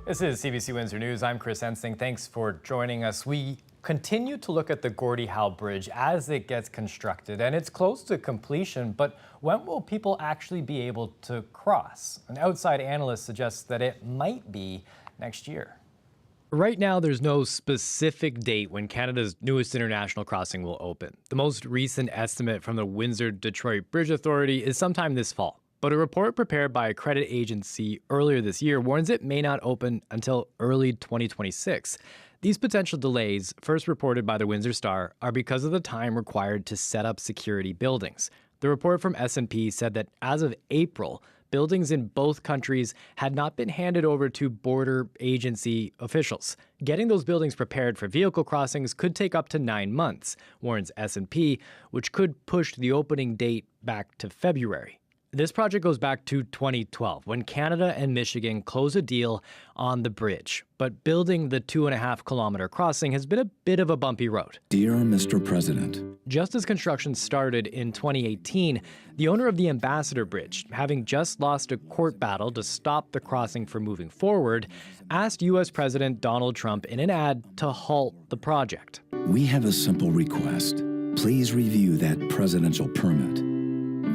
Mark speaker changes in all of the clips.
Speaker 1: This is CBC Windsor News. I'm Chris Ensing. Thanks for joining us. We continue to look at the Gordie Howe Bridge as it gets constructed, and it's close to completion, but when will people actually be able to cross? An outside analyst suggests that it might be next year. Right now, there's no specific date when Canada's newest international crossing will open. The most recent estimate from the Windsor-Detroit Bridge Authority is sometime this fall. But a report prepared by a credit agency earlier this year warns it may not open until early 2026. These potential delays, first reported by the Windsor Star, are because of the time required to set up security buildings. The report from S&P said that as of April, buildings in both countries had not been handed over to border agency officials. Getting those buildings prepared for vehicle crossings could take up to 9 months, warns S&P, which could push the opening date back to February. This project goes back to 2012, when Canada and Michigan closed a deal on the bridge. But building the 2.5-kilometer crossing has been a bit of a bumpy road.
Speaker 2: Dear Mr. President,
Speaker 1: just as construction started in 2018, the owner of the Ambassador Bridge, having just lost a court battle to stop the crossing from moving forward, asked U.S. President Donald Trump in an ad to halt the project.
Speaker 2: We have a simple request. Please review that presidential permit.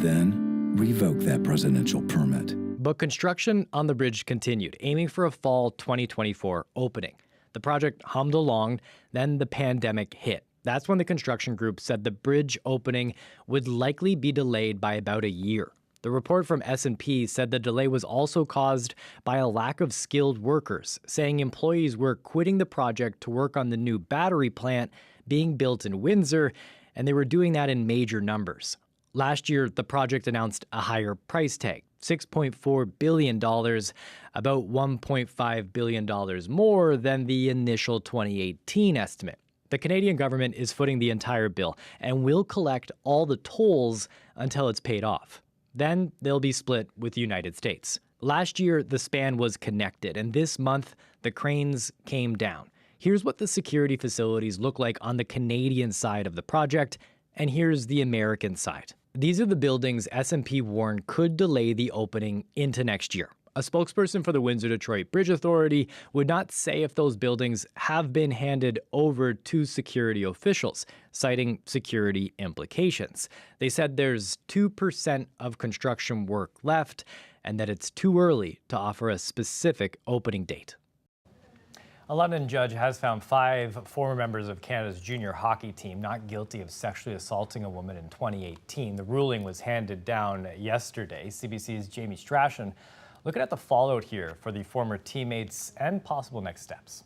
Speaker 2: Then, revoke that presidential permit.
Speaker 1: But construction on the bridge continued, aiming for a fall 2024 opening. The project hummed along, then the pandemic hit. That's when the construction group said the bridge opening would likely be delayed by about a year. The report from S&P said the delay was also caused by a lack of skilled workers, saying employees were quitting the project to work on the new battery plant being built in Windsor, and they were doing that in major numbers. Last year, the project announced a higher price tag, $6.4 billion, about $1.5 billion more than the initial 2018 estimate. The Canadian government is footing the entire bill and will collect all the tolls until it's paid off. Then they'll be split with the United States. Last year, the span was connected, and this month, the cranes came down. Here's what the security facilities look like on the Canadian side of the project, and here's the American side. These are the buildings S&P warned could delay the opening into next year. A spokesperson for the Windsor-Detroit Bridge Authority would not say if those buildings have been handed over to security officials, citing security implications. They said there's 2% of construction work left and that it's too early to offer a specific opening date. A London judge has found 5 former members of Canada's junior hockey team not guilty of sexually assaulting a woman in 2018. The ruling was handed down yesterday. CBC's Jamie Strachan looking at the fallout here for the former teammates and possible next steps.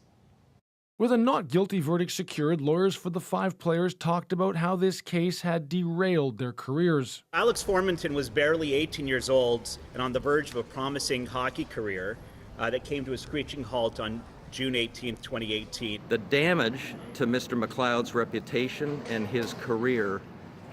Speaker 3: With a not guilty verdict secured, lawyers for the 5 players talked about how this case had derailed their careers.
Speaker 4: Alex Formanton was barely 18 years old and on the verge of a promising hockey career that came to a screeching halt on June 18, 2018.
Speaker 5: The damage to Mr. McLeod's reputation and his career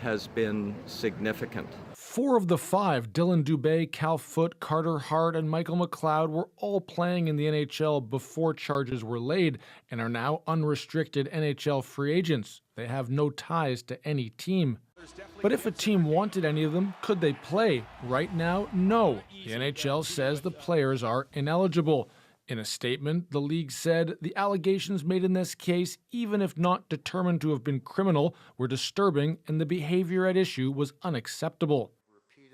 Speaker 5: has been significant.
Speaker 3: 4 of the 5, Dylan Dubé, Cal Foote, Carter Hart, and Michael McLeod, were all playing in the NHL before charges were laid and are now unrestricted NHL free agents. They have no ties to any team. But if a team wanted any of them, could they play? Right now, no. The NHL says the players are ineligible. In a statement, the league said the allegations made in this case, even if not determined to have been criminal, were disturbing and the behavior at issue was unacceptable.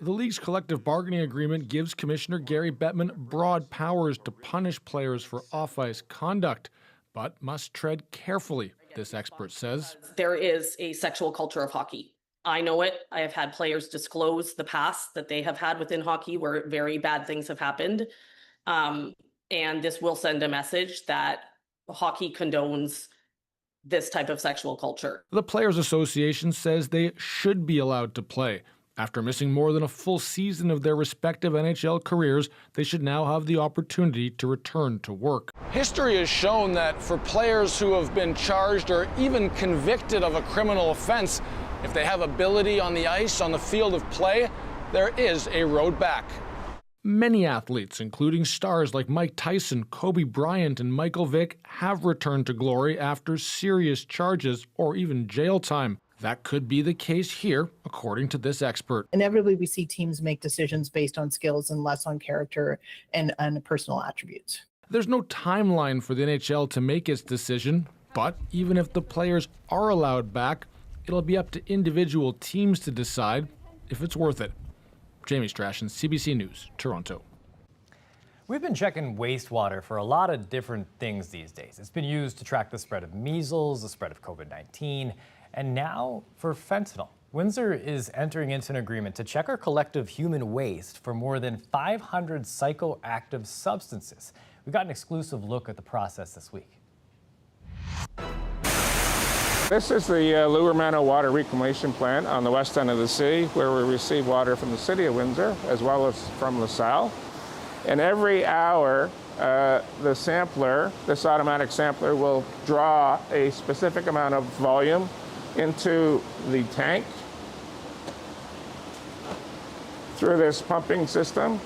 Speaker 3: The league's collective bargaining agreement gives Commissioner Gary Bettman broad powers to punish players for off-ice conduct, but must tread carefully, this expert says.
Speaker 6: There is a sexual culture of hockey. I know it. I have had players disclose the past that they have had within hockey where very bad things have happened. And this will send a message that hockey condones this type of sexual culture.
Speaker 3: The Players Association says they should be allowed to play. After missing more than a full season of their respective NHL careers, they should now have the opportunity to return to work. History has shown that for players who have been charged or even convicted of a criminal offense, if they have ability on the ice, on the field of play, there is a road back. Many athletes, including stars like Mike Tyson, Kobe Bryant, and Michael Vick, have returned to glory after serious charges or even jail time. That could be the case here, according to this expert.
Speaker 7: Inevitably, we see teams make decisions based on skills and less on character and personal attributes.
Speaker 3: There's no timeline for the NHL to make its decision, but even if the players are allowed back, it'll be up to individual teams to decide if it's worth it. Jamie Strachan, CBC News, Toronto.
Speaker 1: We've been checking wastewater for a lot of different things these days. It's been used to track the spread of measles, the spread of COVID-19, and now for fentanyl. Windsor is entering into an agreement to check our collective human waste for more than 500 psychoactive substances. We got an exclusive look at the process this week.
Speaker 7: This is the Lower Manor Water Reclamation Plant on the west end of the city, where we receive water from the city of Windsor as well as from LaSalle. And every hour, the sampler, this automatic sampler, will draw a specific amount of volume into the tank through this pumping system.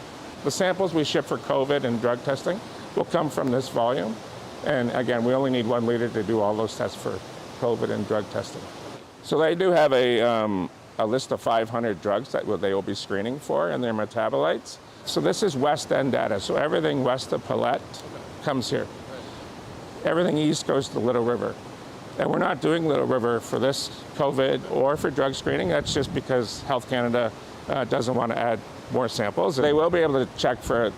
Speaker 7: The samples we ship for COVID and drug testing will come from this volume. And again, we only need 1 liter to do all those tests for COVID and drug testing. So they do have a list of 500 drugs that they will be screening for and their metabolites. So this is West End data. So everything west of Paulette comes here. Everything east goes to Little River. And we're not doing Little River for this COVID or for drug screening. That's just because Health Canada doesn't want to add more samples. They will be able to check for,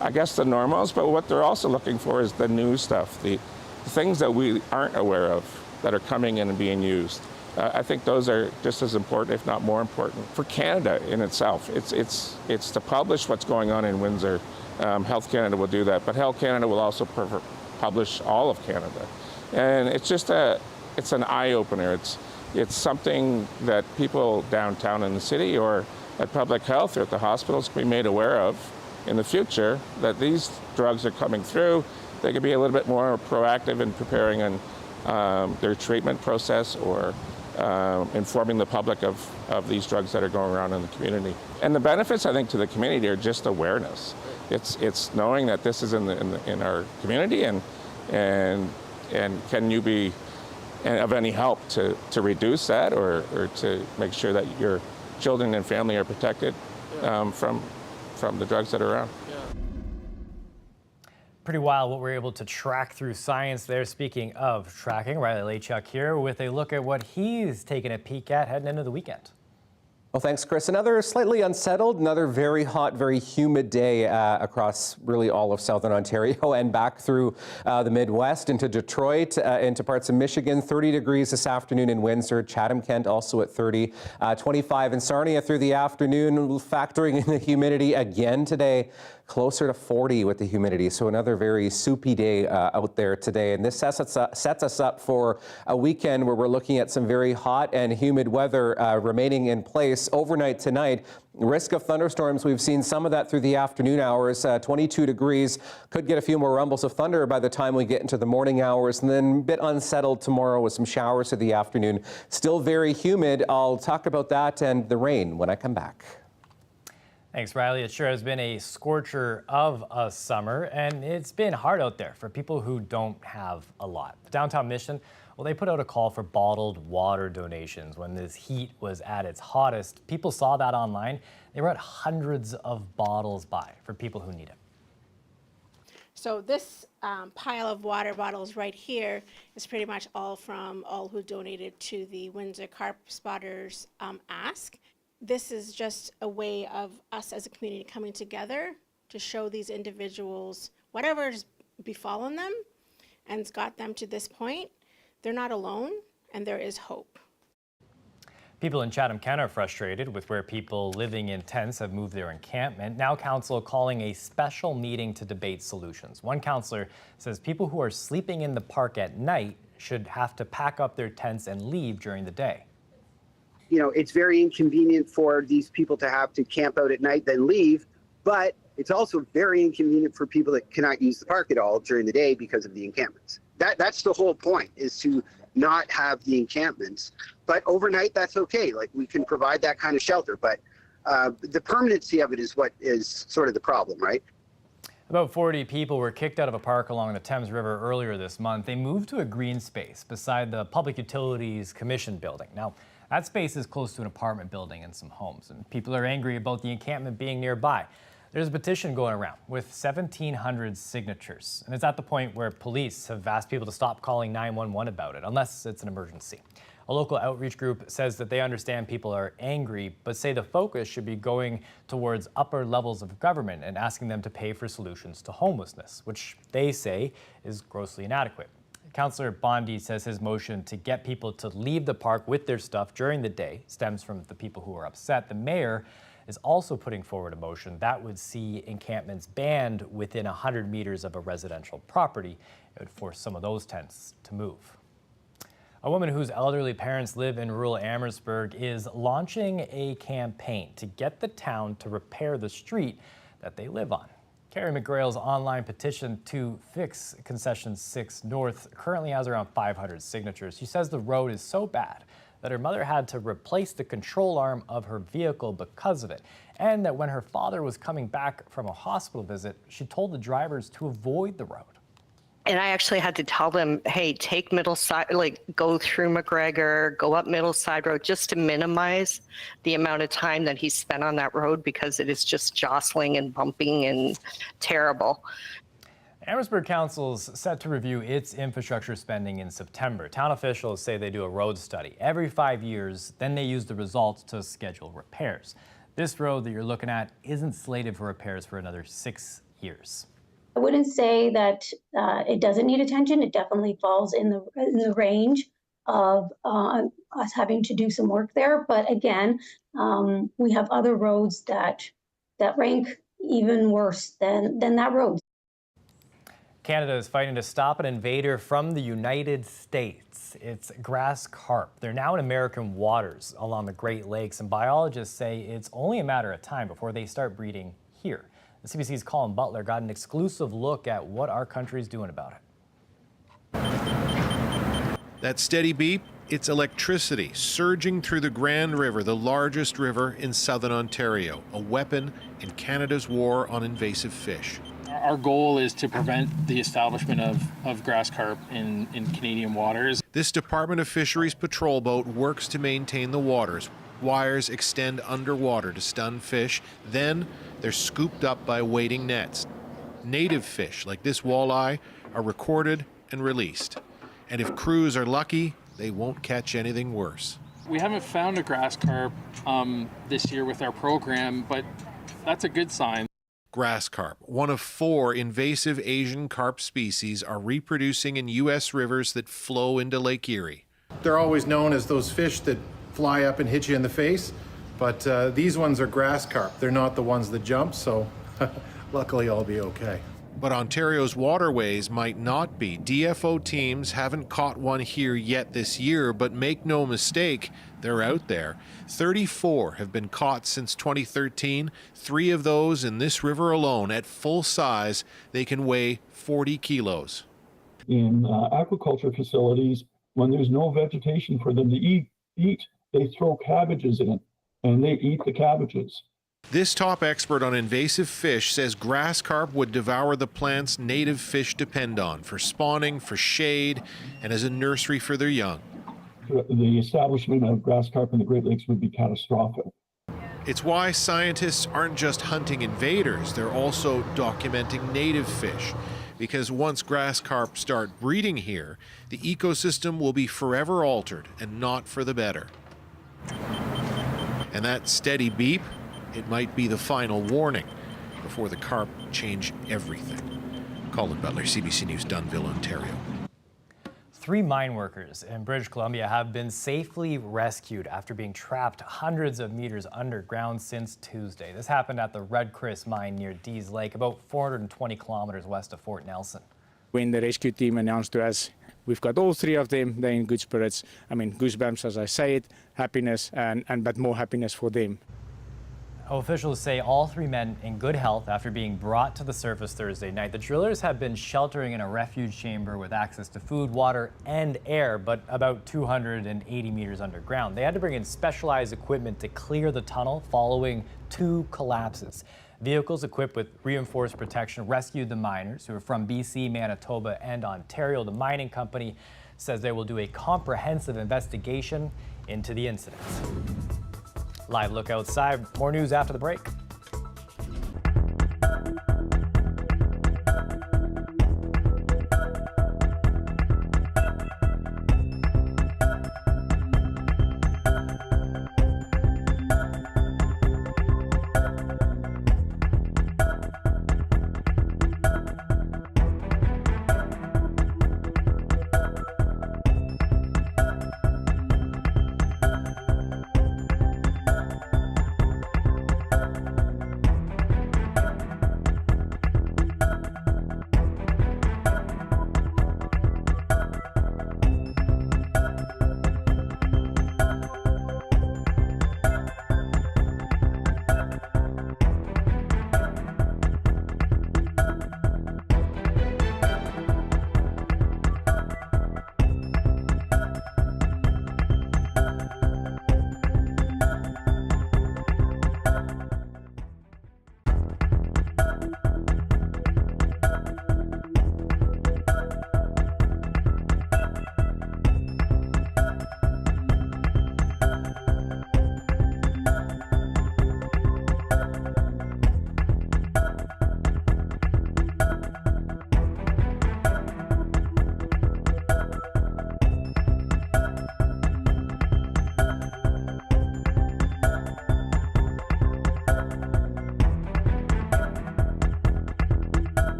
Speaker 7: I guess, the normals, but what they're also looking for is the new stuff, the things that we aren't aware of that are coming in and being used. I think those are just as important, if not more important, for Canada in itself. It's to publish what's going on in Windsor. Health Canada will do that, but Health Canada will also publish all of Canada. And it's just it's an eye-opener. It's something that people downtown in the city or at public health or at the hospitals can be made aware of in the future, that these drugs are coming through. They can be a little bit more proactive in preparing their treatment process or informing the public of these drugs that are going around in the community. And the benefits, I think, to the community are just awareness. It's knowing that this is in our community and can you be of any help to reduce that or to make sure that your children and family are protected from the drugs that are around.
Speaker 1: Pretty wild what we're able to track through science there. Speaking of tracking, Riley Lachuk here with a look at what he's taking a peek at heading into the weekend.
Speaker 8: Well, thanks, Chris. Another slightly unsettled, another very hot, very humid day across really all of southern Ontario and back through the Midwest into Detroit, into parts of Michigan. 30 degrees this afternoon in Windsor, Chatham-Kent also at 30, 25 in Sarnia through the afternoon, factoring in the humidity again today. Closer to 40 with the humidity, so another very soupy day out there today. And this sets us up for a weekend where we're looking at some very hot and humid weather remaining in place overnight tonight. Risk of thunderstorms, we've seen some of that through the afternoon hours. 22 degrees, could get a few more rumbles of thunder by the time we get into the morning hours, and then a bit unsettled tomorrow with some showers through the afternoon. Still very humid. I'll talk about that and the rain when I come back.
Speaker 1: Thanks, Riley. It sure has been a scorcher of a summer, and it's been hard out there for people who don't have a lot. Downtown Mission, well, they put out a call for bottled water donations when this heat was at its hottest. People saw that online. They brought hundreds of bottles by for people who need it.
Speaker 9: So this pile of water bottles right here is pretty much all from all who donated to the Windsor Carp Spotters ask. This is just a way of us as a community coming together to show these individuals whatever's befallen them and it's got them to this point. They're not alone and there is hope.
Speaker 1: People in Chatham-Kent are frustrated with where people living in tents have moved their encampment. Now council calling a special meeting to debate solutions. One councillor says people who are sleeping in the park at night should have to pack up their tents and leave during the day.
Speaker 10: You know, it's very inconvenient for these people to have to camp out at night, then leave, but it's also very inconvenient for people that cannot use the park at all during the day because of the encampments. That's the whole point, is to not have the encampments. But overnight, that's okay. Like, we can provide that kind of shelter, but the permanency of it is what is sort of the problem, right?
Speaker 1: About 40 people were kicked out of a park along the Thames River earlier this month. They moved to a green space beside the Public Utilities Commission building. Now, that space is close to an apartment building and some homes, and people are angry about the encampment being nearby. There's a petition going around with 1,700 signatures, and it's at the point where police have asked people to stop calling 911 about it, unless it's an emergency. A local outreach group says that they understand people are angry, but say the focus should be going towards upper levels of government and asking them to pay for solutions to homelessness, which they say is grossly inadequate. Councillor Bondi says his motion to get people to leave the park with their stuff during the day stems from the people who are upset. The mayor is also putting forward a motion that would see encampments banned within 100 meters of a residential property. It would force some of those tents to move. A woman whose elderly parents live in rural Amherstburg is launching a campaign to get the town to repair the street that they live on. Carrie McGrail's online petition to fix Concession 6 North currently has around 500 signatures. She says the road is so bad that her mother had to replace the control arm of her vehicle because of it, and that when her father was coming back from a hospital visit, she told the drivers to avoid the road.
Speaker 11: And I actually had to tell them, hey, take middle side, like go through McGregor, go up middle side road, just to minimize the amount of time that he spent on that road, because it is just jostling and bumping and terrible.
Speaker 1: Amherstburg Council's set to review its infrastructure spending in September. Town officials say they do a road study every 5 years, then they use the results to schedule repairs. This road that you're looking at isn't slated for repairs for another 6 years.
Speaker 12: I wouldn't say that it doesn't need attention. It definitely falls in the range of us having to do some work there. But again, we have other roads that rank even worse than that road.
Speaker 1: Canada is fighting to stop an invader from the United States. It's grass carp. They're now in American waters along the Great Lakes, and biologists say it's only a matter of time before they start breeding here. The CBC's Colin Butler got an exclusive look at what our country's doing about it.
Speaker 13: That steady beep, it's electricity surging through the Grand River, the largest river in southern Ontario, a weapon in Canada's war on invasive fish.
Speaker 14: Our goal is to prevent the establishment of grass carp in Canadian waters.
Speaker 13: This Department of Fisheries patrol boat works to maintain the waters. Wires extend underwater to stun fish, then they're scooped up by wading nets. Native fish, like this walleye, are recorded and released. And if crews are lucky, they won't catch anything worse.
Speaker 14: We haven't found a grass carp this year with our program, but that's a good sign.
Speaker 13: Grass carp, one of 4 invasive Asian carp species, are reproducing in U.S. rivers that flow into Lake Erie.
Speaker 15: They're always known as those fish that fly up and hit you in the face, but these ones are grass carp. They're not the ones that jump, so luckily I'll be okay.
Speaker 13: But Ontario's waterways might not be. DFO teams haven't caught one here yet this year, but make no mistake, they're out there. 34 have been caught since 2013, 3 of those in this river alone. At full size, they can weigh 40 kilos.
Speaker 16: In aquaculture facilities, when there's no vegetation for them to eat, they throw cabbages in, and they eat the cabbages.
Speaker 13: This top expert on invasive fish says grass carp would devour the plants native fish depend on for spawning, for shade, and as a nursery for their young.
Speaker 16: The establishment of grass carp in the Great Lakes would be catastrophic.
Speaker 13: It's why scientists aren't just hunting invaders, they're also documenting native fish. Because once grass carp start breeding here, the ecosystem will be forever altered and not for the better. And that steady beep, it might be the final warning before the carp change everything. Colin Butler, CBC News, Dunnville, Ontario.
Speaker 1: 3 mine workers in British Columbia have been safely rescued after being trapped hundreds of meters underground since Tuesday. This happened at the Red Chris mine near Dease Lake, about 420 kilometers west of Fort Nelson.
Speaker 17: When the rescue team announced to us, we've got all 3 of them, they're in good spirits. I mean, goosebumps as I say it, happiness, but more happiness for them.
Speaker 1: Officials say all 3 men in good health after being brought to the surface Thursday night. The drillers have been sheltering in a refuge chamber with access to food, water, and air, but about 280 meters underground. They had to bring in specialized equipment to clear the tunnel following 2 collapses. Vehicles equipped with reinforced protection rescued the miners, who are from BC, Manitoba, and Ontario. The mining company says they will do a comprehensive investigation into the incident. Live look outside. More news after the break.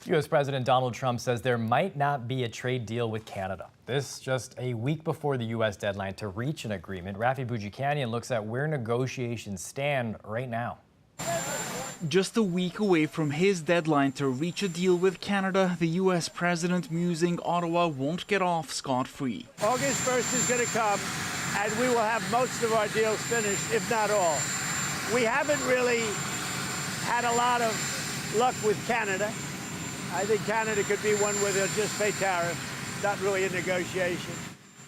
Speaker 1: U.S. President Donald Trump says there might not be a trade deal with Canada. This just a week before the U.S. deadline to reach an agreement. Rafi Boudjikanian looks at where negotiations stand right now.
Speaker 18: Just a week away from his deadline to reach a deal with Canada, the U.S. president musing Ottawa won't get off scot-free.
Speaker 19: August 1st is going to come, and we will have most of our deals finished, if not all. We haven't really had a lot of luck with Canada. I think Canada could be one where they'll just pay tariffs, not really a negotiation.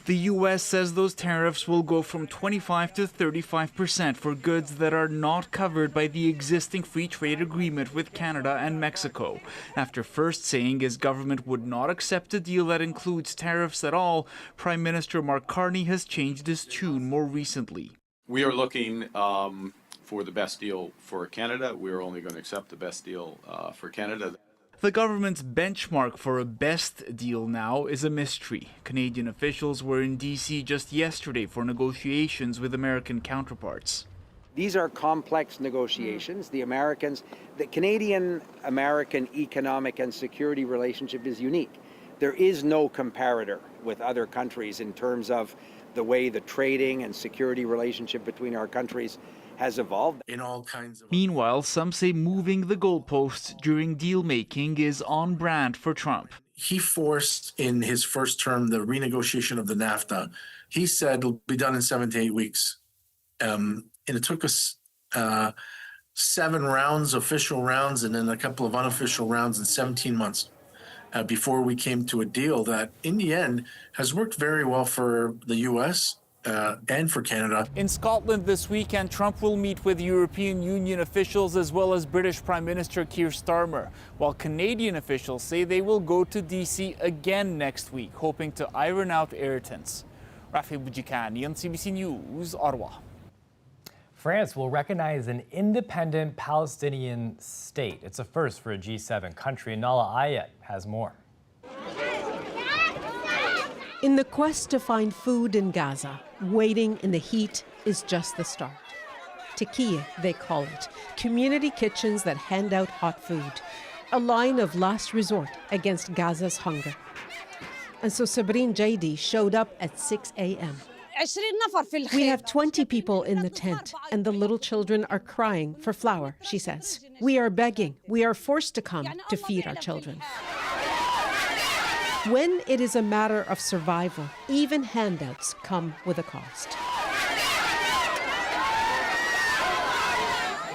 Speaker 18: The U.S. says those tariffs will go from 25% to 35% for goods that are not covered by the existing free trade agreement with Canada and Mexico. After first saying his government would not accept a deal that includes tariffs at all, Prime Minister Mark Carney has changed his tune more recently.
Speaker 20: We are looking for the best deal for Canada. We're only going to accept the best deal for Canada.
Speaker 18: The government's benchmark for a best deal now is a mystery. Canadian officials were in D.C. just yesterday for negotiations with American counterparts.
Speaker 21: These are complex negotiations. The Canadian-American economic and security relationship is unique. There is no comparator with other countries in terms of the way the trading and security relationship between our countries has evolved.
Speaker 2: In all kinds of.
Speaker 18: Meanwhile, some say moving the goalposts during deal making is on brand for Trump.
Speaker 2: He forced in his first term the renegotiation of the NAFTA. He said it'll be done in 7 to 8 weeks. And it took us 7 rounds, official rounds, and then a couple of unofficial rounds in 17 months before we came to a deal that, in the end, has worked very well for the U.S. And for Canada.
Speaker 18: In Scotland this weekend, Trump will meet with European Union officials as well as British Prime Minister Keir Starmer, while Canadian officials say they will go to D.C. again next week, hoping to iron out irritants. Rafi Boudjikani on CBC News, Ottawa.
Speaker 1: France will recognize an independent Palestinian state. It's a first for a G7 country. Nala Ayed has more.
Speaker 22: In the quest to find food in Gaza, waiting in the heat is just the start. Tekiye, they call it, community kitchens that hand out hot food, a line of last resort against Gaza's hunger. And so Sabrine Jaidi showed up at 6 a.m. We have 20 people in the tent, and the little children are crying for flour, she says. We are begging. We are forced to come to feed our children. When it is a matter of survival, even handouts come with a cost.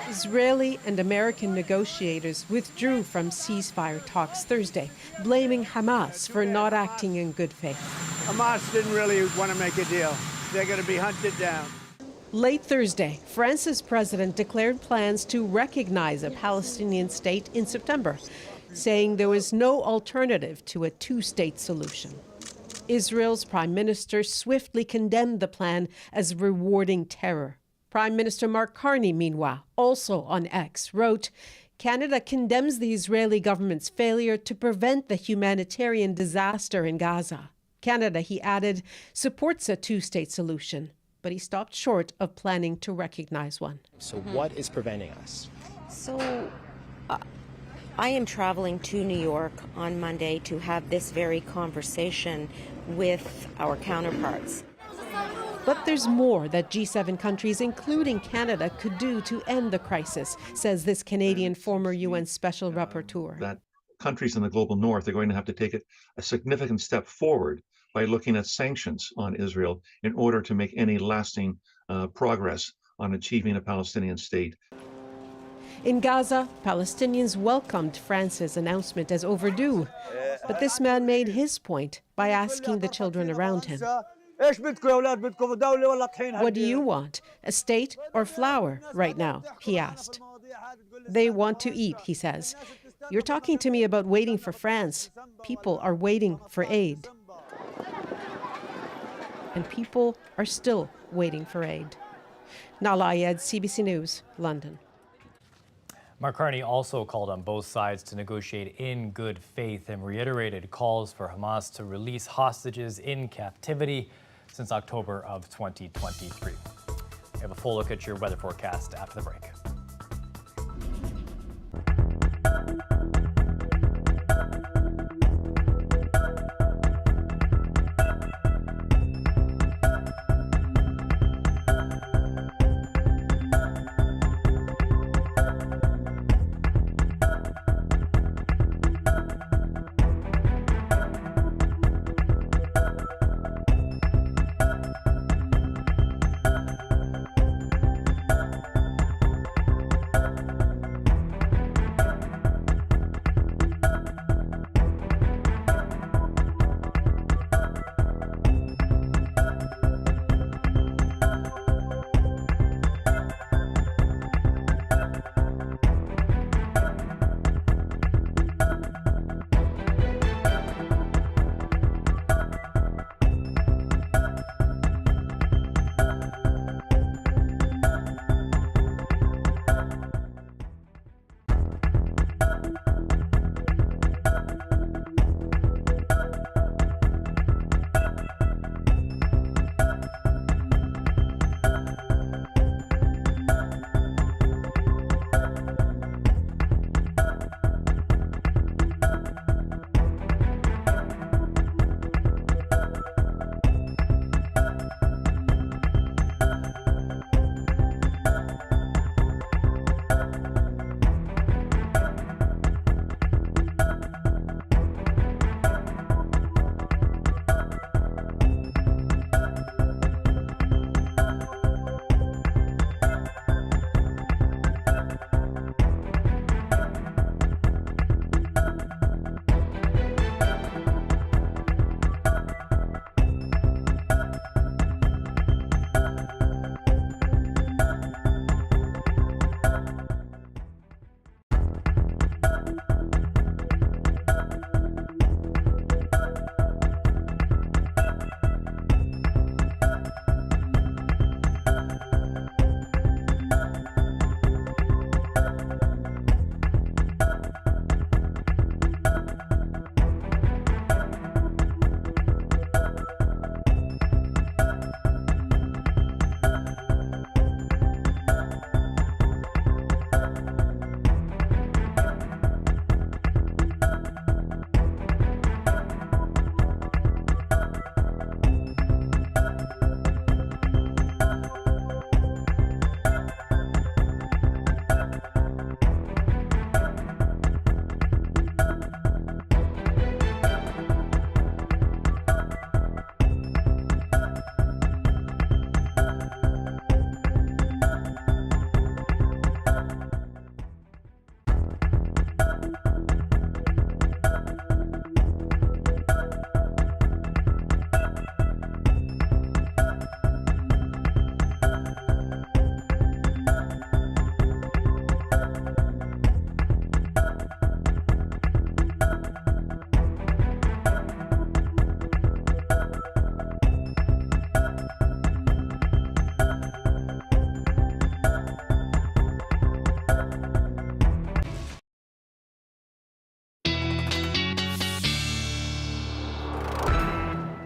Speaker 22: Israeli and American negotiators withdrew from ceasefire talks Thursday, blaming Hamas for not acting in good faith.
Speaker 19: Hamas didn't really want to make a deal. They're going to be hunted down.
Speaker 22: Late Thursday, France's president declared plans to recognize a Palestinian state in September, saying there was no alternative to a two-state solution. Israel's prime minister swiftly condemned the plan as rewarding terror. Prime Minister Mark Carney, meanwhile, also on X, wrote, Canada condemns the Israeli government's failure to prevent the humanitarian disaster in Gaza. Canada, he added, supports a two-state solution, but he stopped short of planning to recognize one.
Speaker 23: So what is preventing us?
Speaker 24: So I am traveling to New York on Monday to have this very conversation with our counterparts.
Speaker 22: But there's more that G7 countries, including Canada, could do to end the crisis, says this Canadian former UN Special Rapporteur.
Speaker 25: That countries in the global north are going to have to take a significant step forward by looking at sanctions on Israel in order to make any lasting progress on achieving a Palestinian state.
Speaker 22: In Gaza, Palestinians welcomed France's announcement as overdue. But this man made his point by asking the children around him, what do you want, a state or flour right now? He asked. They want to eat, he says. You're talking to me about waiting for France. People are waiting for aid. And people are still waiting for aid. Nala Ayed, CBC News, London.
Speaker 1: Mark Carney also called on both sides to negotiate in good faith and reiterated calls for Hamas to release hostages in captivity since October of 2023. We have a full look at your weather forecast after the break.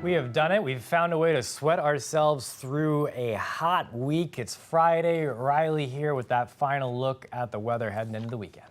Speaker 1: We have done it. We've found a way to sweat ourselves through a hot week. It's Friday. Riley here with that final look at the weather heading into the weekend.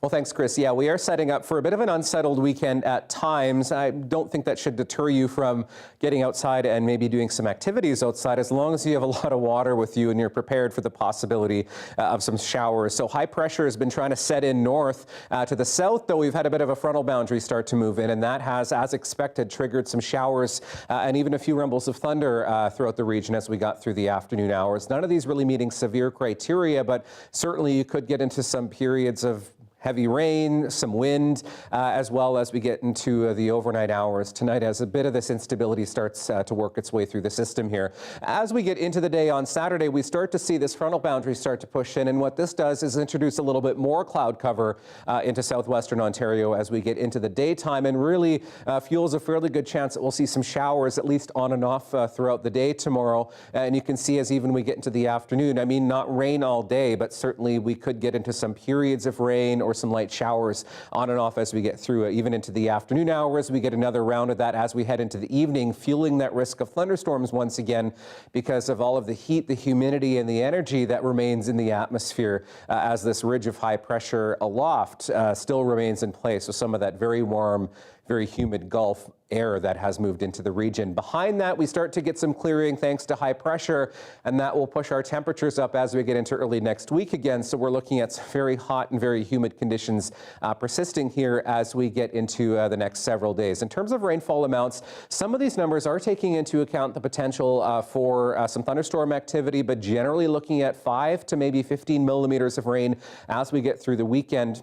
Speaker 8: Well, thanks, Chris. Yeah, we are setting up for a bit of an unsettled weekend at times. I don't think that should deter you from getting outside and maybe doing some activities outside, as long as you have a lot of water with you and you're prepared for the possibility of some showers. So high pressure has been trying to set in north. To the south, though, we've had a bit of a frontal boundary start to move in, and that has, as expected, triggered some showers and even a few rumbles of thunder throughout the region as we got through the afternoon hours. None of these really meeting severe criteria, but certainly you could get into some periods of heavy rain, some wind, as well as we get into the overnight hours tonight as a bit of this instability starts to work its way through the system here. As we get into the day on Saturday, we start to see this frontal boundary start to push in, and what this does is introduce a little bit more cloud cover into southwestern Ontario as we get into the daytime, and really fuels a fairly good chance that we'll see some showers at least on and off throughout the day tomorrow. And you can see as even we get into the afternoon, I mean, not rain all day, but certainly we could get into some periods of rain or some light showers on and off as we get through even into the afternoon hours. We get another round of that as we head into the evening, fueling that risk of thunderstorms once again because of all of the heat, the humidity, and the energy that remains in the atmosphere as this ridge of high pressure aloft still remains in place. So some of that very warm, very humid Gulf air that has moved into the region. Behind that, we start to get some clearing thanks to high pressure, and that will push our temperatures up as we get into early next week again. So we're looking at very hot and very humid conditions persisting here as we get into the next several days. In terms of rainfall amounts, some of these numbers are taking into account the potential for some thunderstorm activity, but generally looking at 5 to maybe 15 millimeters of rain as we get through the weekend.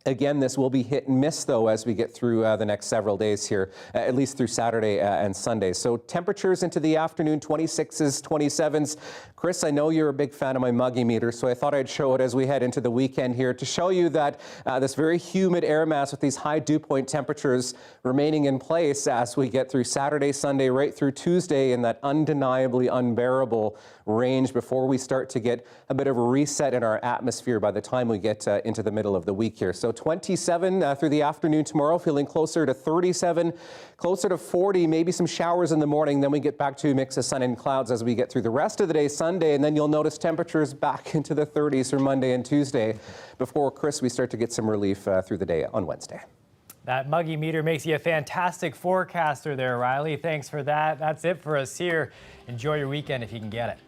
Speaker 8: Again, this will be hit and miss, though, as we get through the next several days here, at least through Saturday and Sunday. So temperatures into the afternoon, 26s, 27s. Chris, I know you're a big fan of my muggy meter, so I thought I'd show it as we head into the weekend here to show you that this very humid air mass with these high dew point temperatures remaining in place as we get through Saturday, Sunday, right through Tuesday in that undeniably unbearable range before we start to get a bit of a reset in our atmosphere by the time we get into the middle of the week here. So 27 through the afternoon tomorrow, feeling closer to 37, closer to 40, maybe some showers in the morning. Then we get back to a mix of sun and clouds as we get through the rest of the day Sunday, and then you'll notice temperatures back into the 30s for Monday and Tuesday before, Chris, we start to get some relief through the day on Wednesday.
Speaker 1: That muggy meter makes you a fantastic forecaster there, Riley. Thanks for that. That's it for us here. Enjoy your weekend if you can get it.